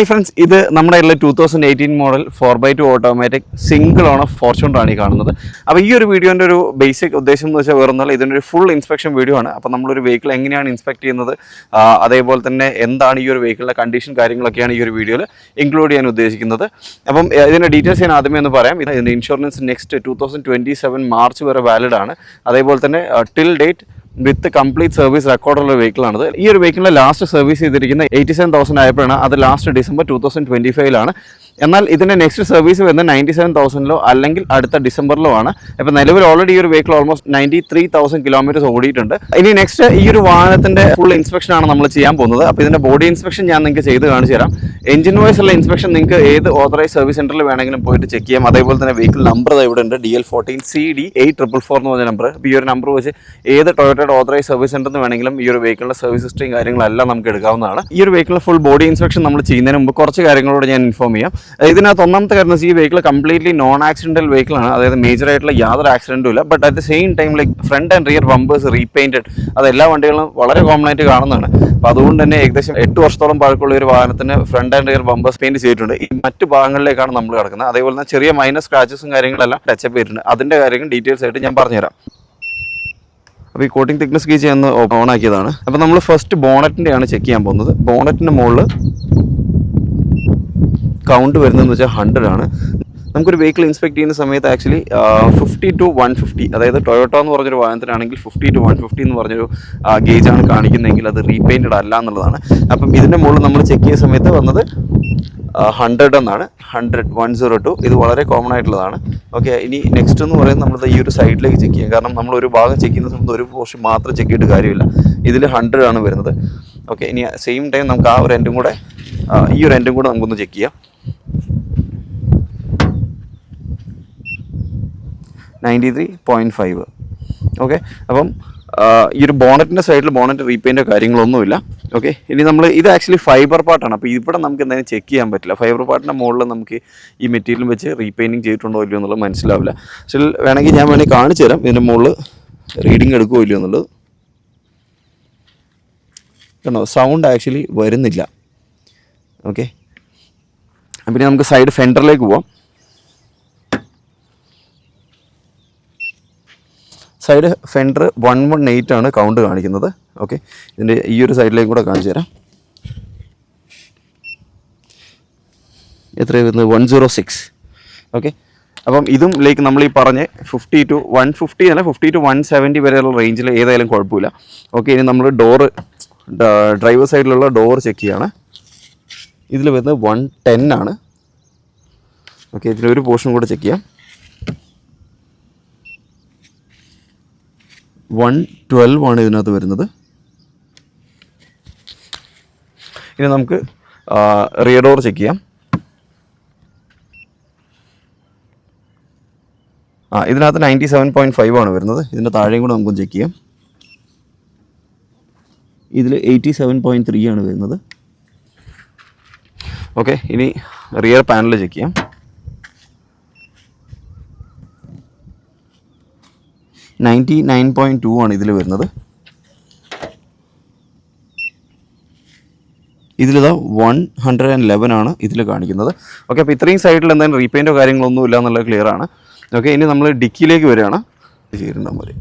Friends, ഇത് നമ്മുടെ 2018 model 4x2 automatic single on off ഫോർച്യൂണറാണ് ഈ കാണുന്നത്. അപ്പോൾ ഈ ഒരു വീഡിയോൻ്റെ ഒരു ബേസിക് ഉദ്ദേശം എന്ന് വെച്ചാൽ വേറൊന്നുമല്ല, ഇതിൻ്റെ ഒരു ഫുൾ ഇൻസ്പെക്ഷൻ വീഡിയോ ആണ്. അപ്പോൾ നമ്മളൊരു വെഹിക്കിൾ എങ്ങനെയാണ് ഇൻസ്പെക്ട് ചെയ്യുന്നത്, അതേപോലെ തന്നെ എന്താണ് ഈ ഒരു വെഹിക്കിളിൻ്റെ കണ്ടീഷൻ കാര്യങ്ങളൊക്കെയാണ് ഈ ഒരു വീഡിയോയിൽ ഇൻക്ലൂഡ് ചെയ്യാൻ ഉദ്ദേശിക്കുന്നത്. അപ്പം ഇതിൻ്റെ ഡീറ്റെയിൽസ് ഞാൻ ആദ്യമേ ഒന്ന് പറയാം. ഇതിൻ്റെ ഇൻഷുറൻസ് നെക്സ്റ്റ് 2027 മാർച്ച് വരെ വാലിഡ് ആണ്. അതേപോലെ തന്നെ till date with complete service റെക്കോർഡുള്ള വെഹിക്കിളാണിത്. ഈ ഒരു വെഹിക്കിളിൻ്റെ ലാസ്റ്റ് സർവീസ് ചെയ്തിരിക്കുന്ന 87,000 ആയപ്പോഴാണ്. അത് ലാസ്റ്റ് ഡിസംബർ 2025 എന്നാൽ ഇതിൻ്റെ നെക്സ്റ്റ് സർവീസ് വരുന്നത് 97,000 അല്ലെങ്കിൽ അടുത്ത ഡിസംബറിലോ ആണ്. അപ്പോൾ നിലവിൽ ഓൾറെഡി ഈ ഒരു വെഹിക്കിൾ ഓൾമോസ്റ്റ് 93,000 കിലോമീറ്റേഴ്സ് ഓടിയിട്ടുണ്ട്. ഇനി നെക്സ്റ്റ് ഈ ഒരു വാഹനത്തിൻ്റെ ഫുൾ ഇൻസ്പെക്ഷൻ ആണ് നമ്മൾ ചെയ്യാൻ പോകുന്നത്. അപ്പോൾ ഇതിൻ്റെ ബോഡി ഇൻസ്പെക്ഷൻ ഞാൻ നിങ്ങൾക്ക് ചെയ്ത് കാണിച്ചു തരാം. എഞ്ചിൻ വൈസ് ഉള്ള ഇൻസ്പെക്ഷൻ നിങ്ങൾക്ക് ഏത് ഓതറൈസ് സർവീസ് സെൻറ്ററിൽ വേണമെങ്കിലും പോയിട്ട് ചെക്ക് ചെയ്യാം. അതേപോലെ തന്നെ വെഹിക്കിൾ നമ്പർ ഇവിടെ ഉണ്ട്, DL14 CD 8444 എന്ന് പറഞ്ഞ നമ്പർ. അപ്പോൾ ഈ ഒരു നമ്പർ വെച്ച് ഏത് ടൊയോട്ടയുടെ ഓതറൈസ് സർവീസ് സെൻറ്ററിൽ നിന്ന് വേണമെങ്കിലും ഈ ഒരു വെഹിക്കിളിൻ്റെ സർവീസ് ഹിസ്റ്ററിയും കാര്യങ്ങളെല്ലാം നമുക്ക് എടുക്കാവുന്നതാണ്. ഈ ഒരു വെഹിക്കിളിൻ്റെ ഫുൾ ബോഡി ഇൻസ്പെക്ഷൻ നമ്മൾ ചെയ്യുന്നതിന് മുമ്പ് കുറച്ച് കാര്യങ്ങളോട് ഞാൻ ഇൻഫോം ചെയ്യാം. ഇതിനകത്ത് ഒന്നാമത്തെ കാര്യം ഈ വെഹിക്കിൾ കംപ്ലീറ്റ്ലി നോൺ ആക്സിഡൻ്റൽ വെഹിക്കിളാണ്. അതായത് മേജർ ആയിട്ടുള്ള യാതൊരു ആക്സിഡൻറ്റും ഇല്ല. But at the same time front and rear bumpers repainted, അത് എല്ലാ വണ്ടികളും വളരെ കോമൺ ആയിട്ട് കാണുന്നതാണ്. അപ്പോൾ അതുകൊണ്ട് തന്നെ ഏകദേശം 8 വർഷത്തോളം പഴക്കമുള്ള ഒരു വാഹനത്തിന് front and rear bumpers paint ചെയ്തിട്ടുണ്ട്. ഈ മറ്റ് ഭാഗങ്ങളിലേക്കാണ് നമ്മൾ കിടക്കുന്നത്. അതേപോലെ തന്നെ ചെറിയ മൈനർ സ്ക്രാച്ചസും കാര്യങ്ങളെല്ലാം ടച്ചപ്പ് ചെയ്തിട്ടുണ്ട്. അതിൻ്റെ കാര്യങ്ങൾ ഡീറ്റെയിൽസ് ആയിട്ട് ഞാൻ പറഞ്ഞുതരാം. അപ്പോൾ ഈ കോട്ടിംഗ് തിക്നെസ് ഗേജ് ഞാൻ ഓൺ ആക്കിയതാണ്. അപ്പോൾ നമ്മൾ ഫസ്റ്റ് ബോണറ്റിൻ്റെയാണ് ചെക്ക് ചെയ്യാൻ പോകുന്നത്. ബോണറ്റിൻ്റെ മുകളിൽ കൗണ്ട് വരുന്നതെന്ന് വെച്ചാൽ 100 ആണ്. നമുക്കൊരു വെഹിക്കിൾ ഇൻസ്പെക്ട് ചെയ്യുന്ന സമയത്ത് ആക്ച്വലി 50 to 150, അതായത് ടൊയോട്ട എന്ന് പറഞ്ഞൊരു വാഹനത്തിനാണെങ്കിൽ 50 to 150 എന്ന് പറഞ്ഞൊരു ഗേജാണ് കാണിക്കുന്നതെങ്കിൽ അത് റീപെയിൻറ്റഡ് അല്ല എന്നുള്ളതാണ്. അപ്പം ഇതിൻ്റെ മുകളിൽ നമ്മൾ ചെക്ക് ചെയ്യുന്ന സമയത്ത് വന്നത് 100 എന്നാണ്. 102 ഇത് വളരെ കോമൺ ആയിട്ടുള്ളതാണ്. ഓക്കെ, ഇനി നെക്സ്റ്റ് എന്ന് പറയുന്നത് നമ്മൾ ഈ ഒരു സൈഡിലേക്ക് ചെക്ക് ചെയ്യാം. കാരണം നമ്മൾ ഒരു ഭാഗം ചെക്ക് ചെയ്യുന്ന സമയത്ത് ഒരു പോർഷൻ മാത്രം ചെക്ക് ചെയ്തിട്ട് കാര്യമില്ല. ഇതിൽ 100 ആണ് വരുന്നത്. ഓക്കെ, ഇനി സെയിം ടൈം നമുക്ക് ആ ഒരു എൻഡും കൂടെ ഈ ഒരു എൻഡും കൂടെ നമുക്കൊന്ന് ചെക്ക് ചെയ്യാം. 93.5. ഓക്കെ, അപ്പം ഈ ഒരു ബോണറ്റിൻ്റെ സൈഡിൽ ബോണറ്റ് റീപെയിൻറ്റോ കാര്യങ്ങളൊന്നുമില്ല. ഓക്കെ, ഇനി നമ്മൾ ഇത് ആക്ച്വലി ഫൈബർ പാർട്ടാണ്. അപ്പോൾ ഇവിടെ നമുക്ക് എന്തായാലും ചെക്ക് ചെയ്യാൻ പറ്റില്ല. ഫൈബർ പാർട്ടിൻ്റെ മുകളിൽ നമുക്ക് ഈ മെറ്റീരിയൽ വെച്ച് റീപെയിൻറ്റിങ് ചെയ്തിട്ടുണ്ടോ ഇല്ലയോ എന്നുള്ളത് മനസ്സിലാവില്ല. പക്ഷേ വേണമെങ്കിൽ ഞാൻ കാണിച്ചു തരാം ഇതിൻ്റെ മുകളിൽ റീഡിങ് എടുക്കുമോ ഇല്ലയോ എന്നുള്ളത്. കണ്ടോ, സൗണ്ട് ആക്ച്വലി വരുന്നില്ല. ഓക്കെ, പിന്നെ നമുക്ക് സൈഡ് ഫെൻഡറിലേക്ക് പോവാം. സൈഡ് ഫെൻഡർ 118 ആണ് കൗണ്ട് കാണിക്കുന്നത്. ഓക്കെ, ഇതിൻ്റെ ഈ ഒരു സൈഡിലേക്കും കൂടെ കാണിച്ചു തരാം. എത്രയാണ് വരുന്നത്? 106. ഓക്കെ, അപ്പം ഇതും ലൈക്ക് നമ്മൾ ഈ പറഞ്ഞ് 50 to 150 അല്ല 50 to 170 വരെയുള്ള റേഞ്ചിൽ ഏതായാലും കുഴപ്പമില്ല. ഓക്കെ, ഇനി നമ്മൾ ഡ്രൈവർ സൈഡിലുള്ള ഡോർ ചെക്ക് ചെയ്യാണ്. ഇതിൽ വരുന്നത് 110 ആണ്. ഓക്കെ, ഇതിലൊരു പോർഷൻ കൂടെ ചെക്ക് ചെയ്യാം. 112 ആണ് ഇതിനകത്ത് വരുന്നത്. ഇനി നമുക്ക് റിയർ ഡോർ ചെക്ക് ചെയ്യാം. ഇതിനകത്ത് 97.5 ആണ് വരുന്നത്. ഇതിൻ്റെ താഴെയും കൂടെ നമുക്കൊന്ന് ചെക്ക് ചെയ്യാം. ഇതിൽ 87.3 ആണ് വരുന്നത്. ഓക്കെ, ഇനി റിയർ പാനൽ ചെക്ക് ചെയ്യാം. 99.2 ആണ് ഇതിൽ വരുന്നത്. ഇതിലിതാ 111 ആണ് ഇതിൽ കാണിക്കുന്നത്. ഓക്കെ, അപ്പോൾ ഇത്രയും സൈഡിൽ എന്തായാലും റീപെയിൻറ്റോ കാര്യങ്ങളൊന്നും ഇല്ല എന്നുള്ളത് ക്ലിയർ ആണ്. ഓക്കെ, ഇനി നമ്മൾ ഡിക്കിയിലേക്ക് വരികയാണ്. ചെയ്തിട്ടുണ്ടാകുമ്പോൾ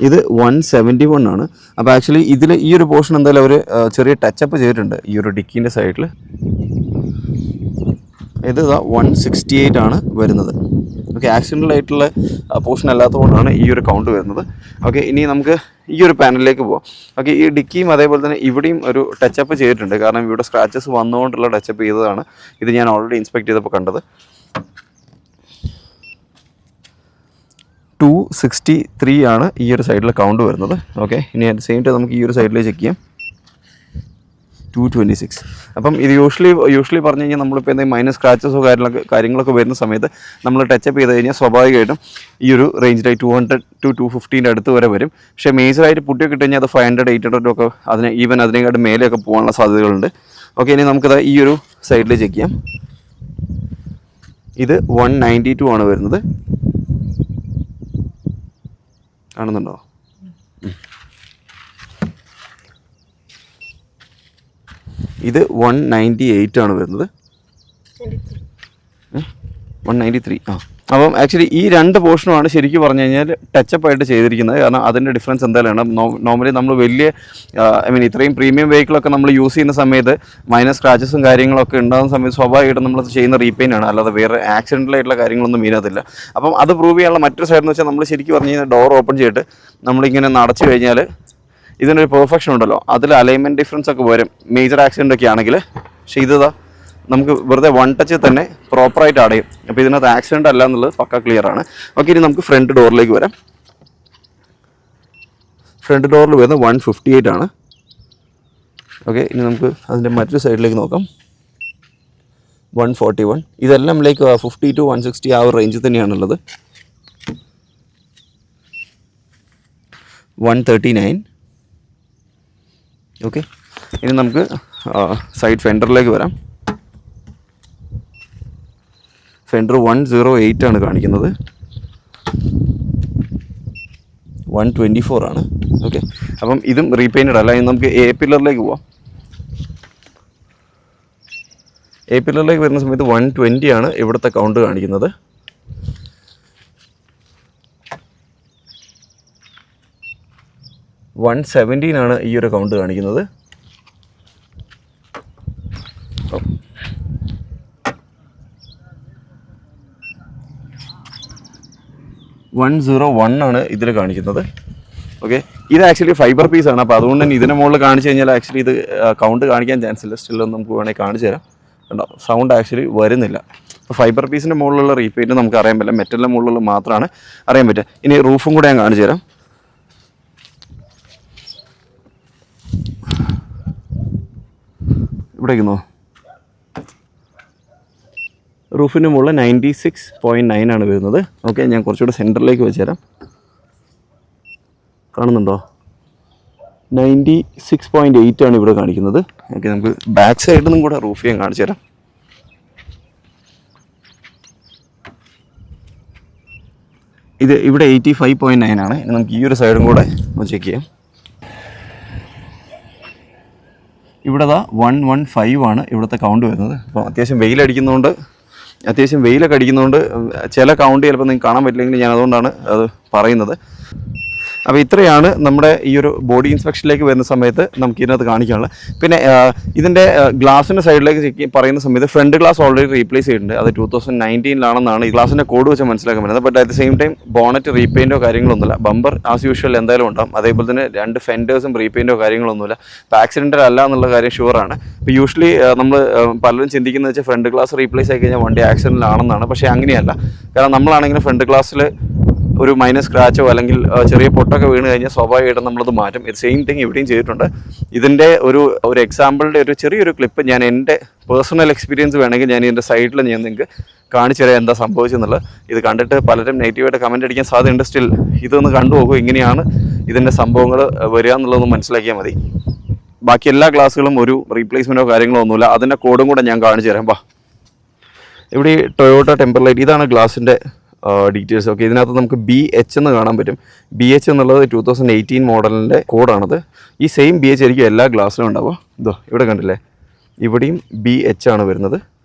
ഇത് 171 ആണ്. അപ്പോൾ ആക്ച്വലി ഇതിൽ ഈ ഒരു പോർഷൻ എന്തായാലും അവർ ചെറിയ ടച്ചപ്പ് ചെയ്തിട്ടുണ്ട് ഈ ഒരു ഡിക്കിൻ്റെ സൈഡിൽ. ഇത് 168 ആണ് വരുന്നത്. ഓക്കെ, ആക്സിഡൻ്റൽ ആയിട്ടുള്ള പോർഷൻ അല്ലാത്തതുകൊണ്ടാണ് ഈ ഒരു കൗണ്ട് വരുന്നത്. ഓക്കെ, ഇനി നമുക്ക് ഈ ഒരു പാനലിലേക്ക് പോവാം. ഓക്കെ, ഈ ഡിക്കിയും അതേപോലെ തന്നെ ഇവിടെയും ഒരു ടച്ചപ്പ് ചെയ്തിട്ടുണ്ട്. കാരണം ഇവിടെ സ്ക്രാച്ചസ് വന്നുകൊണ്ടുള്ള ടച്ചപ്പ് ചെയ്തതാണ്. ഇത് ഞാൻ ഓൾറെഡി ഇൻസ്പെക്ട് ചെയ്തപ്പോൾ കണ്ടത്. 263 ആണ് ഈ ഒരു സൈഡിൽ കൗണ്ട് വരുന്നത്. ഓക്കെ, ഇനി അറ്റ് സെയിം ടൈം നമുക്ക് ഈ ഒരു സൈഡിലേക്ക് ചെക്ക് ചെയ്യാം. 226. അപ്പം ഇത് യൂഷ്വലി പറഞ്ഞു കഴിഞ്ഞാൽ നമ്മളിപ്പോൾ എന്തെങ്കിലും മൈനസ് സ്ക്രാച്ചസോ കാര്യങ്ങളൊക്കെ വരുന്ന സമയത്ത് നമ്മൾ ടച്ചപ്പ് ചെയ്ത് കഴിഞ്ഞാൽ സ്വാഭാവികമായിട്ടും ഈ ഒരു റേഞ്ചിലായി 200 to 250 അടുത്ത് വരെ വരും. പക്ഷേ മേജറായിട്ട് പുട്ടിയൊക്കെ ഇട്ട് കഴിഞ്ഞാൽ അത് 500, 800 ഒക്കെ അതിനേക്കാട്ട് മേലെയൊക്കെ പോകാനുള്ള സാധ്യതകളുണ്ട്. ഓക്കെ, ഇനി നമുക്കത് ഈ ഒരു സൈഡിൽ ചെക്ക് ചെയ്യാം. ഇത് 192 ആണ് വരുന്നത്. കാണുന്നുണ്ടോ? ഇത് 198 ആണ് വരുന്നത്. 193. അപ്പം ആക്ച്വലി ഈ രണ്ട് പോർഷനുമാണ് ശരിക്കും പറഞ്ഞു കഴിഞ്ഞാൽ ടച്ചപ്പ് ആയിട്ട് ചെയ്തിരിക്കുന്നത്. കാരണം അതിൻ്റെ ഡിഫറൻസ് എന്തായാലും നോർമലി നമ്മൾ വലിയ ഇത്രയും പ്രീമിയം വെഹിക്കിളൊക്കെ നമ്മൾ യൂസ് ചെയ്യുന്ന സമയത്ത് മൈനർ സ്ക്രാച്ചസും കാര്യങ്ങളൊക്കെ ഉണ്ടാകുന്ന സമയത്ത് സ്വാഭാവികമായിട്ടും നമ്മൾ ചെയ്യുന്ന റീപെയിൻ്റ് ആണ്, അല്ലാതെ വേറെ ആക്സിഡൻ്റലായിട്ടുള്ള കാര്യങ്ങളൊന്നും വീഴത്തില്ല. അപ്പം അത് പ്രൂവ് ചെയ്യാനുള്ള മറ്റൊരു സൈഡ് എന്ന് വെച്ചാൽ നമ്മൾ ശരിക്കും പറഞ്ഞു കഴിഞ്ഞാൽ ഡോർ ഓപ്പൺ ചെയ്തിട്ട് നമ്മളിങ്ങനെ നടച്ചു കഴിഞ്ഞാൽ ഇതിനൊരു പെർഫെക്ഷൻ ഉണ്ടല്ലോ, അതിൽ അലൈൻമെൻറ്റ് ഡിഫറൻസ് ഒക്കെ വരും മേജർ ആക്സിഡൻ്റ് ഒക്കെ ആണെങ്കിൽ. പക്ഷേ ഇതാ നമുക്ക് വെറുതെ വൺ ടച്ച് തന്നെ പ്രോപ്പറായിട്ട് അടയും. അപ്പോൾ ഇതിനകത്ത് ആക്സിഡൻ്റ് അല്ല എന്നുള്ളത് പക്ക ക്ലിയർ ആണ്. ഓക്കെ, ഇനി നമുക്ക് ഫ്രണ്ട് ഡോറിലേക്ക് വരാം. ഫ്രണ്ട് ഡോറിൽ വരുന്നത് 158 ആണ്. ഓക്കെ, ഇനി നമുക്ക് അതിൻ്റെ മറ്റൊരു സൈഡിലേക്ക് നോക്കാം. 141. ഇതെല്ലാം ലൈക്ക് 50 to 160 ആ ഒരു റേഞ്ചിൽ തന്നെയാണുള്ളത്. 139. ഓക്കെ, ഇനി നമുക്ക് സൈഡ് ഫെൻഡറിലേക്ക് വരാം. ഫെൻഡർ 108 ആണ് കാണിക്കുന്നത്. 124 ആണ്. ഓക്കെ, അപ്പം ഇതും റീപെയിൻറ്റഡ് അല്ല. ഇനി നമുക്ക് എ പില്ലറിലേക്ക് പോവാം. എ പില്ലറിലേക്ക് വരുന്ന സമയത്ത് 120 ആണ് ഇവിടുത്തെ കൗണ്ട് കാണിക്കുന്നത്. 117 ആണ് ഈ ഒരു കൗണ്ട് കാണിക്കുന്നത്. 101 ആണ് ഇതിൽ കാണിക്കുന്നത്. ഓക്കെ, ഇത് ആക്ച്വലി ഫൈബർ പീസാണ്. അപ്പോൾ അതുകൊണ്ട് തന്നെ ഇതിന് മുകളിൽ കാണിച്ചു കഴിഞ്ഞാൽ ആക്ച്വലി ഇത് കൗണ്ട് കാണിക്കാൻ ചാൻസ് ഇല്ല. സ്റ്റില്ലൊന്നും നമുക്ക് വേണമെങ്കിൽ കാണിച്ചു തരാം. കണ്ടോ, സൗണ്ട് ആക്ച്വലി വരുന്നില്ല. അപ്പോൾ ഫൈബർ പീസിൻ്റെ മുകളിലുള്ള റീപെയിൻറ്റ് നമുക്ക് അറിയാൻ പറ്റില്ല, മെറ്റലിൻ്റെ മുകളിലുള്ള മാത്രമാണ് അറിയാൻ പറ്റുക. ഇനി റൂഫും കൂടെ ഞാൻ കാണിച്ചു തരാം. ഇവിടേക്കുന്നോ റൂഫിന് മുകളിൽ 96.9 ആണ് വരുന്നത്. ഓക്കെ, ഞാൻ കുറച്ചുകൂടെ സെൻറ്ററിലേക്ക് വെച്ച് തരാം. കാണുന്നുണ്ടോ? 96.8 ആണ് ഇവിടെ കാണിക്കുന്നത്. ഓക്കെ, നമുക്ക് ബാക്ക് സൈഡിൽ നിന്നും കൂടെ റൂഫ് ഞാൻ കാണിച്ചു തരാം. ഇത് ഇവിടെ 85.9 ആണ്. നമുക്ക് ഈ ഒരു സൈഡും കൂടെ ഒന്ന് ചെക്ക് ചെയ്യാം. ഇവിടെ 115 ആണ് ഇവിടുത്തെ കൗണ്ട് വരുന്നത്. അപ്പോൾ അത്യാവശ്യം വെയിലൊക്കെ അടിക്കുന്നതുകൊണ്ട് ചില കൗണ്ട് ചിലപ്പോൾ നിങ്ങൾക്ക് കാണാൻ പറ്റില്ലെങ്കിൽ ഞാൻ അതുകൊണ്ടാണ് അത് പറയുന്നത്. അപ്പോൾ ഇത്രയാണ് നമ്മുടെ ഈ ഒരു ബോഡി ഇൻസ്പെക്ഷനിലേക്ക് വരുന്ന സമയത്ത് നമുക്ക് ഇതിനകത്ത് കാണിക്കാനുള്ളത്. പിന്നെ ഇതിൻ്റെ ഗ്ലാസിൻ്റെ സൈഡിലേക്ക് പറയുന്ന സമയത്ത് ഫ്രണ്ട് ഗ്ലാസ് ഓൾറെഡി റീപ്ലേസ് ചെയ്തിട്ടുണ്ട്. അത് 2019 ഈ ഗ്ലാസിൻ്റെ കോഡ് വെച്ച് മനസ്സിലാക്കാൻ പറ്റുന്നത്. But at the same time bonnet റീപെയിൻറ്റോ കാര്യങ്ങളൊന്നുമില്ല. ബമ്പർ ആസ് യൂഷ്വൽ എന്തായാലും ഉണ്ടാകും. അതേപോലെ തന്നെ 2 ഫെൻഡേഴ്സും റീപെയിൻറ്റോ കാര്യങ്ങളൊന്നുമില്ല. ഇപ്പോൾ ആക്സിഡൻ്റൽ അല്ല എന്നുള്ള കാര്യം ഷുവറാണ്. ഇപ്പോൾ യൂഷ്വലി നമ്മൾ പലരും ചിന്തിക്കുന്നത് വെച്ചാൽ ഫ്രണ്ട് ഗ്ലാസ് റീപ്ലേസ് ആയി കഴിഞ്ഞാൽ വണ്ടി ആക്സിഡൻ്റൽ ആണെന്നാണ്. പക്ഷേ അങ്ങനെയല്ല. കാരണം നമ്മളാണെങ്കിൽ ഫ്രണ്ട് ഗ്ലാസ്സിൽ ഒരു മൈനസ് സ്ക്രാച്ചോ അല്ലെങ്കിൽ ചെറിയ പൊട്ടൊക്കെ വീണ് കഴിഞ്ഞാൽ സ്വാഭാവികമായിട്ടും നമ്മളത് മാറ്റും. ഇത് സെയിം തിങ് ഇവിടെയും ചെയ്തിട്ടുണ്ട്. ഇതിൻ്റെ ഒരു എക്സാമ്പിളിൻ്റെ ഒരു ചെറിയൊരു ക്ലിപ്പ് ഞാൻ എൻ്റെ പേഴ്സണൽ എക്സ്പീരിയൻസ് വേണമെങ്കിൽ ഞാൻ ഇതിൻ്റെ സൈഡിൽ ഞാൻ നിങ്ങൾക്ക് കാണിച്ചു തരാം എന്താ സംഭവിച്ചെന്നുള്ളത്. ഇത് കണ്ടിട്ട് പലരും നെഗറ്റീവായിട്ട് കമൻറ്റ് അടിക്കാൻ സാധ്യതയുണ്ട്. സ്റ്റിൽ ഇതൊന്ന് കണ്ടു നോക്കൂ, ഇങ്ങനെയാണ് ഇതിൻ്റെ സംഭവങ്ങൾ വരിക എന്നുള്ളതൊന്ന് മനസ്സിലാക്കിയാൽ മതി. ബാക്കി എല്ലാ ക്ലാസ്സുകളും ഒരു റീപ്ലേസ്മെൻറ്റോ കാര്യങ്ങളോ ഒന്നുമില്ല. അതിൻ്റെ കോഡും കൂടെ ഞാൻ കാണിച്ചു തരാം. ഇവിടെ ഈ ടൊയോട്ട ടെമ്പർലൈറ്റ് ഇതാണ് ഗ്ലാസിൻ്റെ ഡീറ്റെയിൽസ്. ഓക്കെ, ഇതിനകത്ത് നമുക്ക് BH എന്ന് കാണാൻ പറ്റും. BH എന്നുള്ളത് 2018 മോഡലിൻ്റെ കോഡാണത്. ഈ സെയിം BH ആയിരിക്കും എല്ലാ ഗ്ലാസ്സിലും ഉണ്ടാവുക. ഇതോ ഇവിടെ കണ്ടില്ലേ, ഇവിടെയും BH ആണ് വരുന്നത്.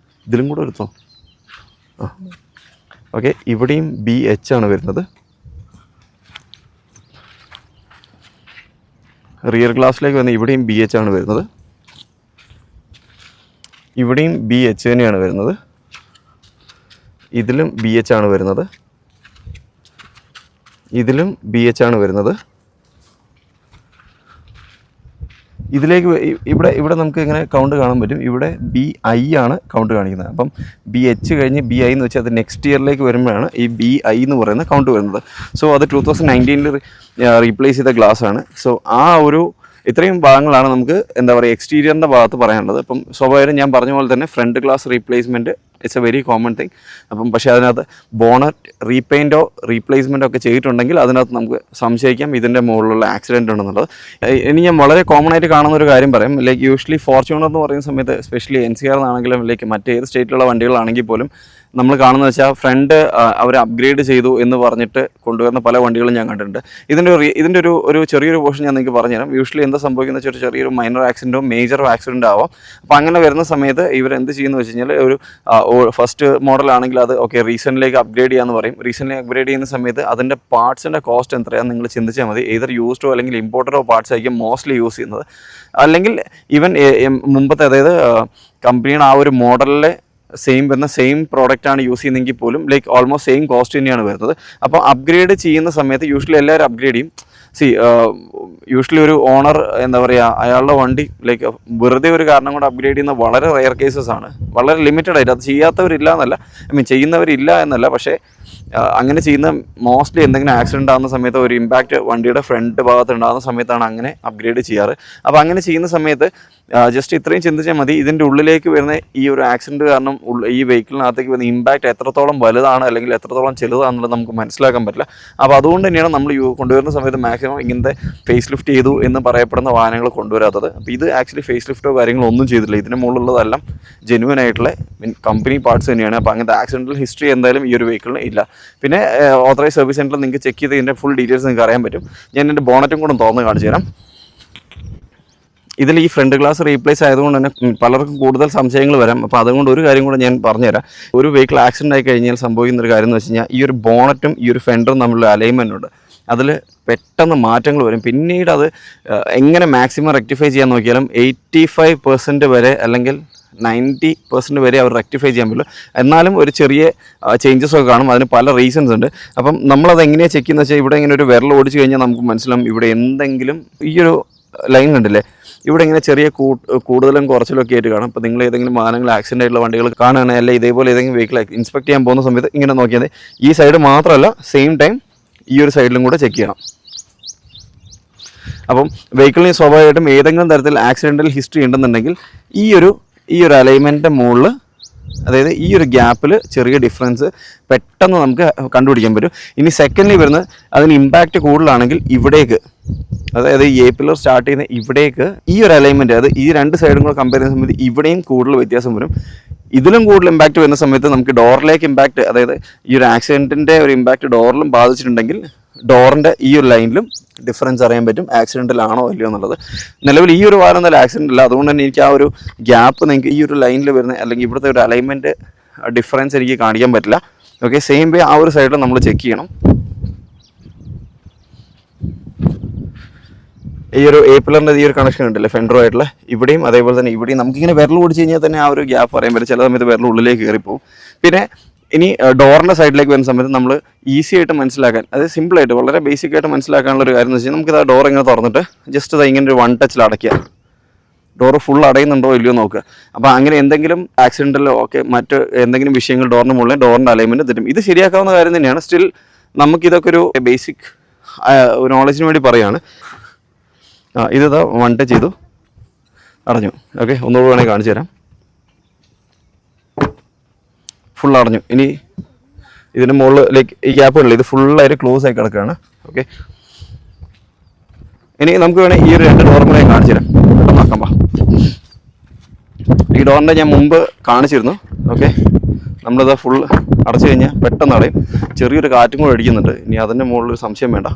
ഇതിലും കൂടെ എടുത്തോ. ഓക്കെ, ഇവിടെയും BH ആണ് വരുന്നത്. റിയർ ഗ്ലാസ്സിലേക്ക് വന്ന് ഇവിടെയും BH ആണ് വരുന്നത്. ഇവിടെയും BH തന്നെയാണ് വരുന്നത്. ഇതിലും BH ആണ് വരുന്നത്. ഇതിലും BH ആണ് വരുന്നത്. ഇതിലേക്ക് ഇവിടെ നമുക്ക് ഇങ്ങനെ കൗണ്ട് കാണാൻ പറ്റും. ഇവിടെ BI ആണ് കൗണ്ട് കാണിക്കുന്നത്. അപ്പം BH കഴിഞ്ഞ് BI എന്ന് വെച്ചാൽ അത് നെക്സ്റ്റ് ഇയറിലേക്ക് വരുമ്പോഴാണ് ഈ BI എന്ന് പറയുന്ന കൗണ്ട് വരുന്നത്. സോ അത് 2019 റീപ്ലേസ് ചെയ്ത ഗ്ലാസ് ആണ്. സോ ആ ഒരു ഇത്രയും ഭാഗങ്ങളാണ് നമുക്ക് എന്താ പറയുക എക്സ്റ്റീരിയറിൻ്റെ ഭാഗത്ത് പറയാനുള്ളത്. അപ്പം സ്വാഭാവികം ഞാൻ പറഞ്ഞ പോലെ തന്നെ front glass replacement it's a very common thing. അപ്പം പക്ഷേ അതിനകത്ത് ബോണറ്റ് റീപെയിൻറ്റോ റീപ്ലേസ്മെൻറ്റോ ഒക്കെ ചെയ്തിട്ടുണ്ടെങ്കിൽ അതിനകത്ത് നമുക്ക് സംശയിക്കാം ഇതിൻ്റെ മുകളിലുള്ള ആക്സിഡൻറ്റ് ഉണ്ടെന്നുള്ളത്. ഇനി ഞാൻ വളരെ കോമൺ ആയിട്ട് കാണുന്ന ഒരു കാര്യം പറയാം. ലൈക്ക് യൂഷ്വലി ഫോർച്യൂണർ എന്ന് പറയുന്ന സമയത്ത് എസ്പെഷ്യലി NCR എന്നാണെങ്കിലും ലൈക്ക് മറ്റേത് സ്റ്റേറ്റിലുള്ള വണ്ടികളാണെങ്കിൽ പോലും നമ്മൾ കാണുന്നത് വെച്ചാൽ ഫ്രണ്ട് അവർ അപ്ഗ്രേഡ് ചെയ്തു എന്ന് പറഞ്ഞിട്ട് കൊണ്ടുവരുന്ന പല വണ്ടികളും ഞാൻ കണ്ടിട്ടുണ്ട്. ഇതിൻ്റെ ഒരു ചെറിയൊരു പോർഷൻ ഞാൻ നിങ്ങൾക്ക് പറഞ്ഞുതരാം. യൂഷ്വലി എന്താ സംഭവിക്കുന്ന വെച്ചാൽ ചെറിയൊരു മൈനർ ആക്സിഡൻറ്റോ മേജറോ ആക്സിഡൻറ്റ് ആവാം. അപ്പോൾ അങ്ങനെ വരുന്ന സമയത്ത് ഇവരെന്ത് ചെയ്യുന്നത് വെച്ച് കഴിഞ്ഞാൽ ഒരു ഫസ്റ്റ് മോഡലാണെങ്കിൽ അത് ഓക്കെ റീസെൻ്റിലേക്ക് അപ്ഗ്രേഡ് ചെയ്യാമെന്ന് പറയും. റീസെൻ്റിലേക്ക് അപ്ഗ്രേഡ് ചെയ്യുന്ന സമയത്ത് അതിൻ്റെ പാർട്സിൻ്റെ കോസ്റ്റ് എത്രയാണെന്ന് നിങ്ങൾ ചിന്തിച്ചാൽ മതി. ഏതൊരു യൂസ്ഡോ അല്ലെങ്കിൽ ഇമ്പോർട്ടഡോ പാർട്സ് ആയിരിക്കും മോസ്റ്റ്ലി യൂസ് ചെയ്യുന്നത്. അല്ലെങ്കിൽ ഈവൻ മുമ്പത്തെ അതായത് കമ്പനിയുടെ ആ ഒരു മോഡലിലെ സെയിം പ്രോഡക്റ്റാണ് യൂസ് ചെയ്യുന്നതെങ്കിൽ പോലും ലൈക്ക് ഓൾമോസ്റ്റ് സെയിം കോസ്റ്റ് തന്നെയാണ് വരുന്നത്. അപ്പോൾ അപ്ഗ്രേഡ് ചെയ്യുന്ന സമയത്ത് യൂഷ്വലി എല്ലാവരും അപ്ഗ്രേഡ് ചെയ്യും. യൂഷ്വലി ഒരു ഓണർ എന്താ പറയുക അയാളുടെ വണ്ടി ലൈക്ക് വെറുതെ ഒരു കാരണം കൊണ്ട് അപ്ഗ്രേഡ് ചെയ്യുന്ന വളരെ റെയർ കേസസ് ആണ്. വളരെ ലിമിറ്റഡ് ആയിട്ട് അത് ചെയ്യാത്തവരില്ല എന്നല്ല, ചെയ്യുന്നവരില്ല എന്നല്ല, പക്ഷേ അങ്ങനെ ചെയ്യുന്ന മോസ്റ്റ്ലി എന്തെങ്കിലും ആക്സിഡൻ്റ് ആകുന്ന സമയത്ത് ഒരു ഇമ്പാക്റ്റ് വണ്ടിയുടെ ഫ്രണ്ട് ഭാഗത്ത് ഉണ്ടാകുന്ന സമയത്താണ് അങ്ങനെ അപ്ഗ്രേഡ് ചെയ്യാറ്. അപ്പോൾ അങ്ങനെ ചെയ്യുന്ന സമയത്ത് ജസ്റ്റ് ഇത്രയും ചിന്തിച്ചാൽ മതി, ഇതിൻ്റെ ഉള്ളിലേക്ക് വരുന്ന ഈ ഒരു ആക്സിഡൻറ്റ് കാരണം ഈ വെഹിക്കിളിനകത്തേക്ക് വരുന്ന ഇമ്പാക്റ്റ് എത്രത്തോളം വലുതാണ് അല്ലെങ്കിൽ എത്രത്തോളം ചെറുതാണെന്നുള്ളത് നമുക്ക് മനസ്സിലാക്കാൻ പറ്റില്ല. അപ്പോൾ അതുകൊണ്ട് തന്നെയാണ് നമ്മൾ കൊണ്ടുവരുന്ന സമയത്ത് മാക്സിമം ഇങ്ങനത്തെ ഫേസ് ലിഫ്റ്റ് ചെയ്തു എന്ന് പറയപ്പെടുന്ന വാഹനങ്ങൾ കൊണ്ടുവരാത്തത്. അപ്പോൾ ഇത് ആക്ച്വലി ഫേസ് ലിഫ്റ്റോ കാര്യങ്ങളോ ഒന്നും ചെയ്തിട്ടില്ല. ഇതിന് മുകളിലുള്ളതെല്ലാം ജെന്യുവൻ ആയിട്ടുള്ള കമ്പനി പാർട്സ് തന്നെയാണ്. അപ്പോൾ അങ്ങനത്തെ ആക്സിഡൻ്റൽ ഹിസ്റ്ററി എന്തായാലും ഈ ഒരു വെഹിക്കിളിന് ഇല്ല. പിന്നെ ഓതറൈസ് സർവീസ് സെൻറ്ററിൽ നിങ്ങൾക്ക് ചെക്ക് ചെയ്ത് ഇതിൻ്റെ ഫുൾ ഡീറ്റെയിൽസ് നിങ്ങൾക്ക് അറിയാൻ പറ്റും. ഞാൻ എൻ്റെ ബോണറ്റും കൂടെ തുറന്ന് കാണിച്ചു തരാം. ഇതിൽ ഈ ഫ്രണ്ട് ഗ്ലാസ് റീപ്ലേസ് ആയതുകൊണ്ട് തന്നെ പലർക്കും കൂടുതൽ സംശയങ്ങൾ വരാം. അപ്പോൾ അതുകൊണ്ട് ഒരു കാര്യം കൂടെ ഞാൻ പറഞ്ഞുതരാം. ഒരു വെഹിക്കിൾ ആക്സിഡൻ്റ് ആയി കഴിഞ്ഞാൽ സംഭവിക്കുന്ന ഒരു കാര്യം എന്ന് വെച്ച് കഴിഞ്ഞാൽ ഈ ഒരു ബോണറ്റും ഈ ഒരു ഫെൻഡറും തമ്മിലുള്ള അലൈൻമെൻ്റ് ഉണ്ട്. അതിൽ പെട്ടെന്ന് മാറ്റങ്ങൾ വരും. പിന്നീട് അത് എങ്ങനെ മാക്സിമം റെക്ടിഫൈ ചെയ്യാൻ നോക്കിയാലും 85% വരെ അല്ലെങ്കിൽ 90% വരെ അവർ റെക്ടിഫൈ ചെയ്യാൻ പറ്റില്ല. എന്നാലും ഒരു ചെറിയ ചേഞ്ചസ് ഒക്കെ കാണും. അതിന് പല റീസൺസ് ഉണ്ട്. അപ്പം നമ്മളത് എങ്ങനെയാണ് ചെക്ക് ചെയ്യുന്നത് വെച്ചാൽ ഇവിടെ ഇങ്ങനെ ഒരു വിരൽ ഓടിച്ച് കഴിഞ്ഞാൽ നമുക്ക് മനസ്സിലാവും ഇവിടെ എന്തെങ്കിലും ഈ ഒരു ലൈൻ കണ്ടില്ലേ, ഇവിടെ ഇങ്ങനെ ചെറിയ കൂടുതലും കുറച്ചിലും ഒക്കെ ആയിട്ട് കാണും. അപ്പോൾ നിങ്ങൾ ഏതെങ്കിലും വാഹനങ്ങൾ ആക്സിഡൻ്റ് ആയിട്ടുള്ള വണ്ടികൾ കാണുകയാണെങ്കിൽ അല്ലെങ്കിൽ ഇതേപോലെ ഏതെങ്കിലും വെഹിക്കിൾ ഇൻസ്പെക്ട് ചെയ്യാൻ പോകുന്ന സമയത്ത് ഇങ്ങനെ നോക്കിയാൽ ഈ സൈഡ് മാത്രമല്ല സെയിം ടൈം ഈ ഒരു സൈഡിലും കൂടെ ചെക്ക് ചെയ്യണം. അപ്പം വെഹിക്കിളിന് സ്വാഭാവികമായിട്ടും ഏതെങ്കിലും തരത്തിൽ ആക്സിഡൻ്റൽ ഹിസ്റ്ററി ഉണ്ടെന്നുണ്ടെങ്കിൽ ഈ ഒരു അലൈൻമെൻറ്റിൻ്റെ മുകളിൽ അതായത് ഈ ഒരു ഗ്യാപ്പിൽ ചെറിയ ഡിഫറൻസ് പെട്ടെന്ന് നമുക്ക് കണ്ടുപിടിക്കാൻ പറ്റും. ഇനി സെക്കൻഡ്ലി വരുന്നത് അതിന് ഇമ്പാക്റ്റ് കൂടുതലാണെങ്കിൽ ഇവിടേക്ക്, അതായത് ഈ പില്ലർ സ്റ്റാർട്ട് ചെയ്യുന്ന ഇവിടേക്ക് ഈ ഒരു അലൈൻമെൻറ്റ്, അത് ഈ രണ്ട് സൈഡും കൂടെ കമ്പയർ ചെയ്യുന്ന സമയത്ത് ഇവിടെയും കൂടുതൽ വ്യത്യാസം വരും. ഇതിലും കൂടുതൽ ഇമ്പാക്റ്റ് വരുന്ന സമയത്ത് നമുക്ക് ഡോറിലേക്ക് ഇമ്പാക്റ്റ്, അതായത് ഈ ഒരു ആക്സിഡൻറ്റിൻ്റെ ഒരു ഇമ്പാക്റ്റ് ഡോറിലും ബാധിച്ചിട്ടുണ്ടെങ്കിൽ ഡോറിൻ്റെ ഈ ഒരു ലൈനിലും ഡിഫറൻസ് അറിയാൻ പറ്റും ആക്സിഡൻറ്റിലാണോ അല്ലയോ എന്നുള്ളത്. നിലവിൽ ഈ ഒരു വാരം നല്ല ആക്സിഡൻ്റ് ഇല്ല. അതുകൊണ്ട് തന്നെ എനിക്ക് ആ ഒരു ഗ്യാപ്പ് നിങ്ങൾക്ക് ഈ ഒരു ലൈനിൽ വരുന്ന അല്ലെങ്കിൽ ഇവിടുത്തെ ഒരു അലൈൻമെൻറ്റ് ഡിഫറൻസ് എനിക്ക് കാണിക്കാൻ പറ്റില്ല. ഓക്കെ, സെയിം വേ ആ ഒരു സൈഡിൽ നമ്മൾ ചെക്ക് ചെയ്യണം. ഈ ഒരു പില്ലറിൻ്റെ ഈ ഒരു കണക്ഷൻ ഉണ്ടല്ലേ ഫെൻഡറോ ആയിട്ടുള്ള ഇവിടെയും അതേപോലെ തന്നെ ഇവിടെയും നമുക്കിങ്ങനെ വിരൽ ഓടിച്ച് കഴിഞ്ഞാൽ തന്നെ ആ ഒരു ഗ്യാപ്പ് അറിയാൻ പറ്റും. ചില സമയത്ത് വിരൽ ഉള്ളിലേക്ക് കയറിപ്പോവും. പിന്നെ ഇനി ഡോറിൻ്റെ സൈഡിലേക്ക് വരുന്ന സമയത്ത് നമ്മൾ ഈസി ആയിട്ട് മനസ്സിലാക്കാൻ, അതായത് സിമ്പിളായിട്ട് വളരെ ബേസിക് ആയിട്ട് മനസ്സിലാക്കാനുള്ള ഒരു കാര്യം എന്ന് വെച്ച് കഴിഞ്ഞാൽ നമുക്കിത് ആ ഡോർ ഇങ്ങനെ തുറന്നിട്ട് ജസ്റ്റ് അത് ഇങ്ങനെ ഒരു വൺ ടച്ചിൽ അടയ്ക്കുക. ഡോറ് ഫുൾ അടയുന്നുണ്ടോ ഇല്ലയോ നോക്കുക. അപ്പോൾ അങ്ങനെ എന്തെങ്കിലും ആക്സിഡൻറ്റിലോ ഒക്കെ മറ്റ് എന്തെങ്കിലും വിഷയങ്ങൾ ഡോറിന് മുകളിൽ ഡോറിൻ്റെ അലൈൻമെൻറ്റ് തരും. ഇത് ശരിയാക്കാവുന്ന കാര്യം തന്നെയാണ്. സ്റ്റിൽ നമുക്കിതൊക്കെ ഒരു ബേസിക് നോളജിന് വേണ്ടി പറയുകയാണ്. ഇതാ വൺ ടച്ച് ചെയ്തു, അടഞ്ഞു. ഓക്കെ, ഒന്നുകൂടെ വേണമെങ്കിൽ കാണിച്ചു തരാം. ഫുൾ അടഞ്ഞു. ഇനി ഇതിൻ്റെ മുകളിൽ ലൈക്ക് ഈ ഗ്യാപ്പ് ഉള്ളു, ഇത് ഫുള്ളായിട്ട് ക്ലോസ് ആയി കിടക്കുകയാണ്. ഓക്കെ, ഇനി നമുക്ക് വേണമെങ്കിൽ ഈ ഒരു രണ്ട് ഡോറുകളായി കാണിച്ചു തരാം. നോക്കാം പാ. ഈ ഡോറിൻ്റെ ഞാൻ മുമ്പ് കാണിച്ചിരുന്നു. ഓക്കെ, നമ്മളിത് ഫുൾ അടച്ചു കഴിഞ്ഞാൽ പെട്ടെന്ന് അടയും. ചെറിയൊരു കാറ്റും കൂടെ അടിക്കുന്നുണ്ട്. ഇനി അതിൻ്റെ മുകളിലൊരു സംശയം വേണ്ട.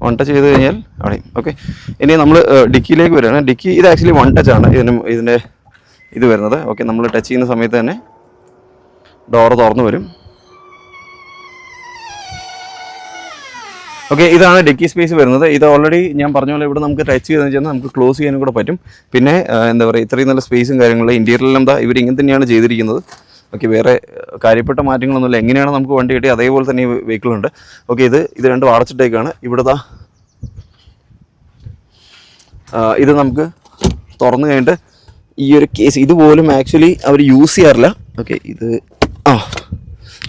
വൺ ടച്ച് ചെയ്ത് കഴിഞ്ഞാൽ അടയും. ഓക്കെ, ഇനി നമ്മൾ ഡിക്കിയിലേക്ക് വരികയാണ്. ഡിക്കി ഇത് ആക്ച്വലി വൺ ടച്ച് ആണ് ഇതിൻ്റെ ഇത് വരുന്നത്. ഓക്കെ, നമ്മൾ ടച്ച് ചെയ്യുന്ന സമയത്ത് തന്നെ ഡോറ് തുറന്നു വരും. ഓക്കെ, ഇതാണ് ഡിക്കി സ്പേസ് വരുന്നത്. ഇത് ഓൾറെഡി ഞാൻ പറഞ്ഞ പോലെ ഇവിടെ നമുക്ക് ടച്ച് ചെയ്തെന്ന് വെച്ചാൽ നമുക്ക് ക്ലോസ് ചെയ്യാനും കൂടെ പറ്റും. പിന്നെ എന്താ പറയുക, ഇത്രയും നല്ല സ്പേസും കാര്യങ്ങളും ഇൻറ്റീരിയറിലും എന്താ ഇവർ ഇങ്ങനെ തന്നെയാണ് ചെയ്തിരിക്കുന്നത്. ഓക്കെ, വേറെ കാര്യപ്പെട്ട മാറ്റങ്ങളൊന്നുമില്ല. എങ്ങനെയാണ് നമുക്ക് വണ്ടി കിട്ടി അതേപോലെ തന്നെ ഈ വെഹിക്കിളുണ്ട്. ഓക്കെ, ഇത് രണ്ടും അടച്ചിട്ടേക്കാണ്. ഇവിടുത്തെ ഇത് നമുക്ക് തുറന്നു കഴിഞ്ഞിട്ട് ഈ ഒരു കേസ് ഇതുപോലും ആക്ച്വലി അവർ യൂസ് ചെയ്യാറില്ല. ഓക്കെ,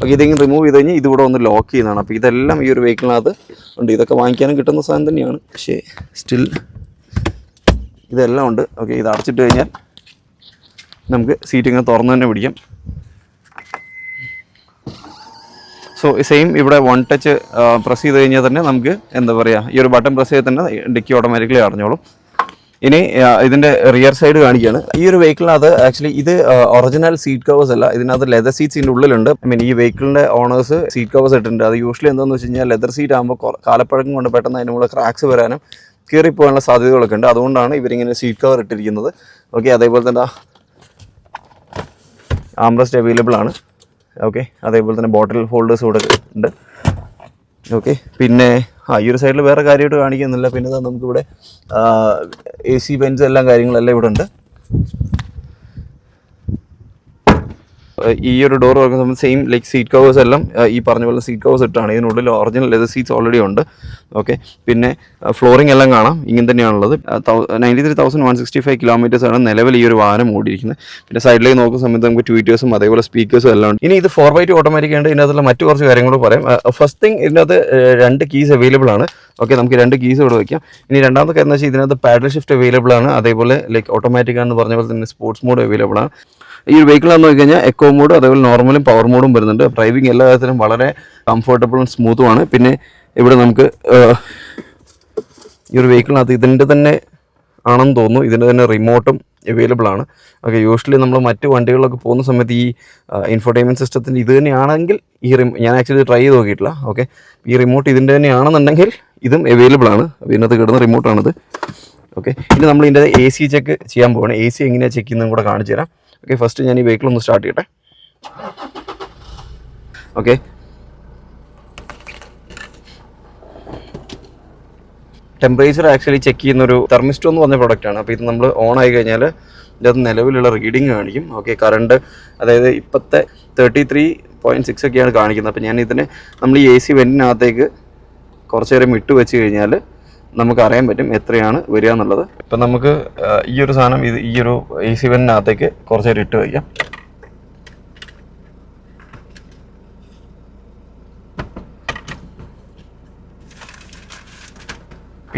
ഓക്കെ, ഇതെങ്കിലും റിമൂവ് ചെയ്ത് കഴിഞ്ഞാൽ ഇതിവിടെ ഒന്ന് ലോക്ക് ചെയ്യുന്നതാണ്. അപ്പോൾ ഇതെല്ലാം ഈ ഒരു വെഹിക്കിളിനകത്ത് ഉണ്ട്. ഇതൊക്കെ വാങ്ങിക്കാനും കിട്ടുന്ന സാധനം തന്നെയാണ്. പക്ഷേ സ്റ്റിൽ ഇതെല്ലാം ഉണ്ട്. ഓക്കെ, ഇത് അടച്ചിട്ട് കഴിഞ്ഞാൽ നമുക്ക് സീറ്റ് ഇങ്ങനെ തുറന്ന് തന്നെ പിടിക്കാം. സോ സെയിം ഇവിടെ വൺ ടച്ച് പ്രസ് ചെയ്ത് കഴിഞ്ഞാൽ തന്നെ നമുക്ക് എന്താ പറയുക, ഈ ഒരു ബട്ടൺ പ്രസ് ചെയ്ത് തന്നെ ഡിക്കി ഓട്ടോമാറ്റിക്കലി അടഞ്ഞോളും. ഇനി ഇതിൻ്റെ റിയർ സൈഡ് കാണിക്കുകയാണ്. ഈ ഒരു വെഹിക്കിളിനകത്ത് ആക്ച്വലി ഇത് ഒറിജിനൽ സീറ്റ് കവേഴ്സ് അല്ല, ഇതിനകത്ത് ലെതർ സീറ്റ്സ് ഇതിൻ്റെ ഉള്ളിലുണ്ട്. ഐ മീൻ ഈ വെഹിക്കിളിൻ്റെ ഓണേഴ്സ് സീറ്റ് കവേഴ്സ് ഇട്ടിട്ടുണ്ട്. അത് യൂഷ്വലി എന്താണെന്ന് വെച്ച് കഴിഞ്ഞാൽ ലെതർ സീറ്റ് ആകുമ്പോൾ കാലപ്പഴക്കം കൊണ്ട് പെട്ടെന്ന് അതിന് മുകളിൽ ക്രാക്സ് വരാനും കീറിപ്പോകാനുള്ള സാധ്യതകളൊക്കെ ഉണ്ട്. അതുകൊണ്ടാണ് ഇവരിങ്ങനെ സീറ്റ് കവർ ഇട്ടിരിക്കുന്നത്. ഓക്കെ, അതേപോലെ തന്നെ ആംറസ്റ്റ് അവൈലബിൾ ആണ്. ഓക്കെ, അതേപോലെ തന്നെ ബോട്ടിൽ ഹോൾഡേഴ്സ് ഇവിടെ ഉണ്ട്. ഓക്കെ, പിന്നെ ഈ ഒരു സൈഡിൽ വേറെ കാര്യമായിട്ട് കാണിക്കുന്നില്ല. പിന്നെ നമുക്കിവിടെ AC വെൻസ് എല്ലാം കാര്യങ്ങളെല്ലാം ഇവിടെ ഉണ്ട്. ഈ ഒരു ഡോർ തുറക്കുന്ന സെയിം ലൈക്ക് സീറ്റ് കവേഴ്സ് എല്ലാം ഈ പറഞ്ഞ പോലെ സീറ്റ് കവേഴ്സ് ഇട്ടാണ്. ഇതിനുള്ളിൽ ഒറിജിനൽ ലെതർ സീറ്റ്സ് ഓൾറെഡി ഉണ്ട്. ഓക്കെ, പിന്നെ ഫ്ലോറിംഗ് എല്ലാം കാണാം, ഇങ്ങനെ തന്നെയാണുള്ളത്. 93,165 കിലോമീറ്റേഴ്സാണ് നിലവിൽ ഈ ഒരു വാഹനം ഓടിയിരിക്കുന്നത്. പിന്നെ സൈഡിലേക്ക് നോക്കുന്ന സമയത്ത് നമുക്ക് ട്വീറ്റേഴ്സും അതേപോലെ സ്പീക്കേഴ്സും എല്ലാം ഉണ്ട്. ഇനി ഇത് 4x2 ഓട്ടോമാറ്റിക് ഉണ്ട്. ഇതിനകത്തുള്ള മറ്റു കുറച്ച് കാര്യങ്ങൾ പറയാം. ഫസ്റ്റ് തിങ്, ഇതിനകത്ത് 2 കീസ് അവൈലബിൾ ആണ്. ഓക്കെ, നമുക്ക് 2 കീസ് ഇവിടെ വയ്ക്കാം. ഇനി രണ്ടാമത്തെ കാര്യം എന്ന് വെച്ചാൽ ഇതിനകത്ത് പാഡൽ ഷിഫ്റ്റ് അവൈലബിൾ ആണ്. അതേപോലെ ലൈക്ക് ഓട്ടോമാറ്റിക് ആണെന്ന് പറഞ്ഞ പോലെ തന്നെ സ്പോർട്സ് മോഡ് അവൈലബിൾ ആണ്. ഈ ഒരു വെഹിക്കിളാന്ന് നോക്കി കഴിഞ്ഞാൽ എക്കോ മോഡ് അതേപോലെ നോർമലും പവർ മോഡും വരുന്നുണ്ട്. ഡ്രൈവിംഗ് എല്ലാ കാര്യത്തിലും വളരെ കംഫർട്ടബിളും സ്മൂത്തുമാണ്. പിന്നെ ഇവിടെ നമുക്ക് ഈ ഒരു വെഹിക്കിളിനകത്ത് ഇതിൻ്റെ തന്നെ ആണെന്ന് തോന്നുന്നു, ഇതിൻ്റെ തന്നെ റിമോട്ടും അവൈലബിൾ ആണ്. ഓക്കെ, യൂഷ്വലി നമ്മൾ മറ്റ് വണ്ടികളിലൊക്കെ പോകുന്ന സമയത്ത് ഈ ഇൻഫോർടൈൻമെൻറ്റ് സിസ്റ്റത്തിൻ്റെ ഇത് തന്നെയാണെങ്കിൽ ഞാൻ ആക്ച്വലി ട്രൈ ചെയ്ത് നോക്കിയിട്ടില്ല. ഓക്കെ, ഈ റിമോട്ട് ഇതിൻ്റെ തന്നെയാണെന്നുണ്ടെങ്കിൽ ഇതും അവൈലബിൾ ആണ്. അപ്പോൾ ഇതിനകത്ത് കിടന്ന റിമോട്ടാണിത്. ഓക്കെ, ഇനി നമ്മൾ ഇതിൻ്റെ AC ചെക്ക് ചെയ്യാൻ പോവാണ്. AC എങ്ങനെയാണ് ചെക്ക് ചെയ്യുന്നതും കൂടെ കാണിച്ചു തരാം. ഓക്കെ, ഫസ്റ്റ് ഞാൻ ഈ വെഹിക്കിൾ ഒന്ന് സ്റ്റാർട്ട് ചെയ്യട്ടെ. ഓക്കെ, ടെമ്പറേച്ചർ ആക്ച്വലി ചെക്ക് ചെയ്യുന്നൊരു തെർമിസ്റ്റോ എന്ന് പറഞ്ഞ പ്രൊഡക്റ്റാണ്. അപ്പോൾ ഇത് നമ്മൾ ഓൺ ആയി കഴിഞ്ഞാൽ ഇതിനകത്ത് നിലവിലുള്ള റീഡിങ് കാണിക്കും. ഓക്കെ, കറണ്ട് അതായത് ഇപ്പോഴത്തെ 33.6 ഒക്കെയാണ് കാണിക്കുന്നത്. അപ്പോൾ ഞാൻ ഇതിനെ നമ്മൾ ഈ AC വെൻറ്റിനകത്തേക്ക് കുറച്ച് നേരം ഇട്ട് വെച്ച് കഴിഞ്ഞാൽ നമുക്ക് അറിയാൻ പറ്റും എത്രയാണ് വരിക എന്നുള്ളത്. ഇപ്പം നമുക്ക് ഈ ഒരു സാധനം ഈ ഒരു AC വെൻറ്റിനകത്തേക്ക് കുറച്ച് നേരം ഇട്ട് വയ്ക്കാം.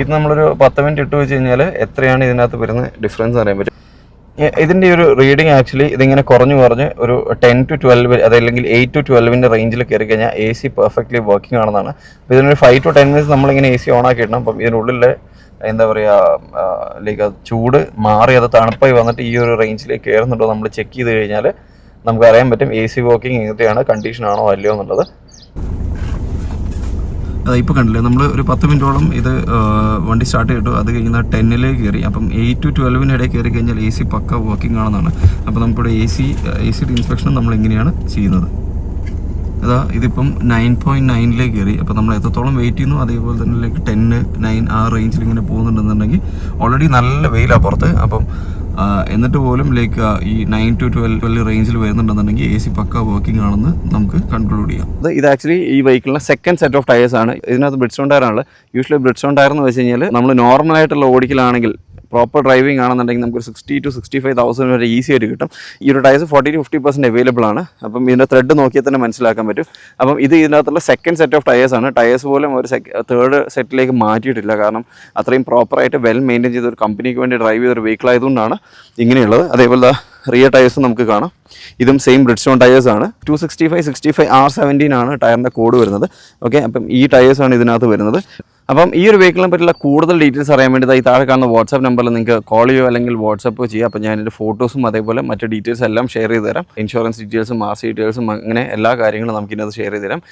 ഇത് നമ്മളൊരു 10 മിനിറ്റ് ഇട്ട് വെച്ച് കഴിഞ്ഞാൽ എത്രയാണ് ഇതിനകത്ത് വരുന്ന ഡിഫറൻസ് അറിയാൻ പറ്റും. ഇതിൻ്റെ ഒരു റീഡിങ് ആക്ച്വലി ഇതിങ്ങനെ കുറഞ്ഞ് ഒരു 10 to 12 അതല്ലെങ്കിൽ 8 to 12 റേഞ്ചിൽ കയറി കഴിഞ്ഞാൽ AC പെർഫെക്റ്റ്ലി വർക്കിംഗ് ആണെന്നാണ്. അപ്പോൾ ഇതിനൊരു 5 to 10 മിനിറ്റ്സ് നമ്മളിങ്ങനെ AC ഓൺ ആക്കിയിടണം. അപ്പം ഇതിനുള്ളിൽ എന്താ പറയുക, ലൈക്ക് അത് ചൂട് മാറി അത് തണുപ്പായി വന്നിട്ട് ഈ ഒരു റേഞ്ചിലേക്ക് കയറുന്നുണ്ടോ നമ്മൾ ചെക്ക് ചെയ്ത് കഴിഞ്ഞാൽ നമുക്ക് അറിയാൻ പറ്റും AC വർക്കിംഗ് എങ്ങനത്തെയാണ്, കണ്ടീഷനാണോ അല്ലയോ എന്നുള്ളത്. ഇപ്പോൾ കണ്ടില്ലേ, നമ്മൾ ഒരു 10 മിനിറ്റോളം ഇത് വണ്ടി സ്റ്റാർട്ട് ചെയ്തിട്ടു. അത് കഴിഞ്ഞാൽ 10 കയറി. അപ്പം 8 to 12 ഇടയിൽ കയറി കഴിഞ്ഞാൽ AC പക്ക വർക്കിംഗ് ആണെന്നാണ്. അപ്പോൾ നമുക്കിവിടെ AC ഇൻസ്പെക്ഷൻ നമ്മൾ എങ്ങനെയാണ് ചെയ്യുന്നത്. ഇതിപ്പം 9.9 കയറി. അപ്പോൾ നമ്മൾ എത്രത്തോളം വെയിറ്റ് ചെയ്യുന്നു അതേപോലെ തന്നെ ലൈക്ക് 10, 9 ആ റേഞ്ചിൽ ഇങ്ങനെ പോകുന്നുണ്ടെന്നുണ്ടെങ്കിൽ ഓൾറെഡി നല്ല വെയിലാണ് പുറത്ത്. അപ്പം എന്നിട്ട് പോലും ലൈക്ക് ഈ 9 to 12 റേഞ്ചിൽ വരുന്നുണ്ടെന്നുണ്ടെങ്കിൽ AC പക്ക വർക്കിംഗ് ആണെന്ന് നമുക്ക് കൺക്ലൂഡ് ചെയ്യാം. ഇത് ആക്ച്വലി ഈ വെഹിക്കിളിന് സെക്കൻഡ് സെറ്റ് ഓഫ് ടയേഴ്സ് ആണ്. ഇതിനകത്ത് ബ്രിഡ്സ്റ്റോൺ ടയറാണ്. യൂഷ്വലി ബ്രിഡ്സ്റ്റോൺ ടയർ എന്ന് വെച്ച് കഴിഞ്ഞാൽ നമ്മൾ നോർമലായിട്ടുള്ള ഓടിക്കലാണെങ്കിൽ പ്രോപ്പർ ഡ്രൈവിംഗ് ആണെന്നുണ്ടെങ്കിൽ നമുക്കൊരു 60,000 to 65,000 വരെ ഈസി ആയിട്ട് കിട്ടും. ഈ ഒരു ടയേഴ്സ് 40 to 50% അവൈലബിൾ ആണ്. അപ്പം ഇതിൻ്റെ ത്രെഡ് നോക്കിയാൽ തന്നെ മനസ്സിലാക്കാൻ പറ്റും. അപ്പം ഇതിനകത്തുള്ള സെക്കൻഡ് സെറ്റ് ഓഫ് ടയേഴ്സ് ആണ്. ടയേഴ്സ് പോലും ഒരു തേർഡ് സെറ്റിലേക്ക് മാറ്റിയിട്ടില്ല. കാരണം അത്രയും പ്രോപ്പറായിട്ട് വെൽ മെയിൻറ്റെയിൻ ചെയ്ത ഒരു കമ്പനിക്ക് വേണ്ടി ഡ്രൈവ് ചെയ്തൊരു വെഹിക്കിൾ ആയതുകൊണ്ടാണ് ഇങ്ങനെയുള്ളത്. അതേപോലെ റിയർ ടയേഴ്സ് നമുക്ക് കാണാം. ഇതും സെയിം ബ്രിഡ്സ്റ്റോൺ ടയേഴ്സ് ആണ്. 265/65 R17 ആണ് ടയറിൻ്റെ കോഡ് വരുന്നത്. ഓക്കെ, അപ്പം ഈ ടയേഴ്സാണ് ഇതിനകത്ത് വരുന്നത്. അപ്പം ഈ ഒരു വെഹിക്കിളിനെ പറ്റിയുള്ള കൂടുതൽ ഡീറ്റെയിൽസ് അറിയാൻ വേണ്ടി ഈ താഴെ കാണുന്ന വാട്സാപ്പ് നമ്പറിൽ നിങ്ങൾക്ക് കോൾ ചെയ്യുക അല്ലെങ്കിൽ വാട്സപ്പ് ചെയ്യുക. അപ്പോൾ ഞാൻ ഇതിൻ്റെ ഫോട്ടോസും അതേപോലെ മറ്റ് ഡീറ്റെയിൽസ് എല്ലാം ഷെയർ ചെയ്ത് തരാം. ഇൻഷുറൻസ് ഡീറ്റെയിൽസും RC ഡീറ്റെയിൽസും അങ്ങനെ എല്ലാ കാര്യങ്ങളും നമുക്ക് ഇതിനകത്ത് ഷെയർ ചെയ്ത് തരാം.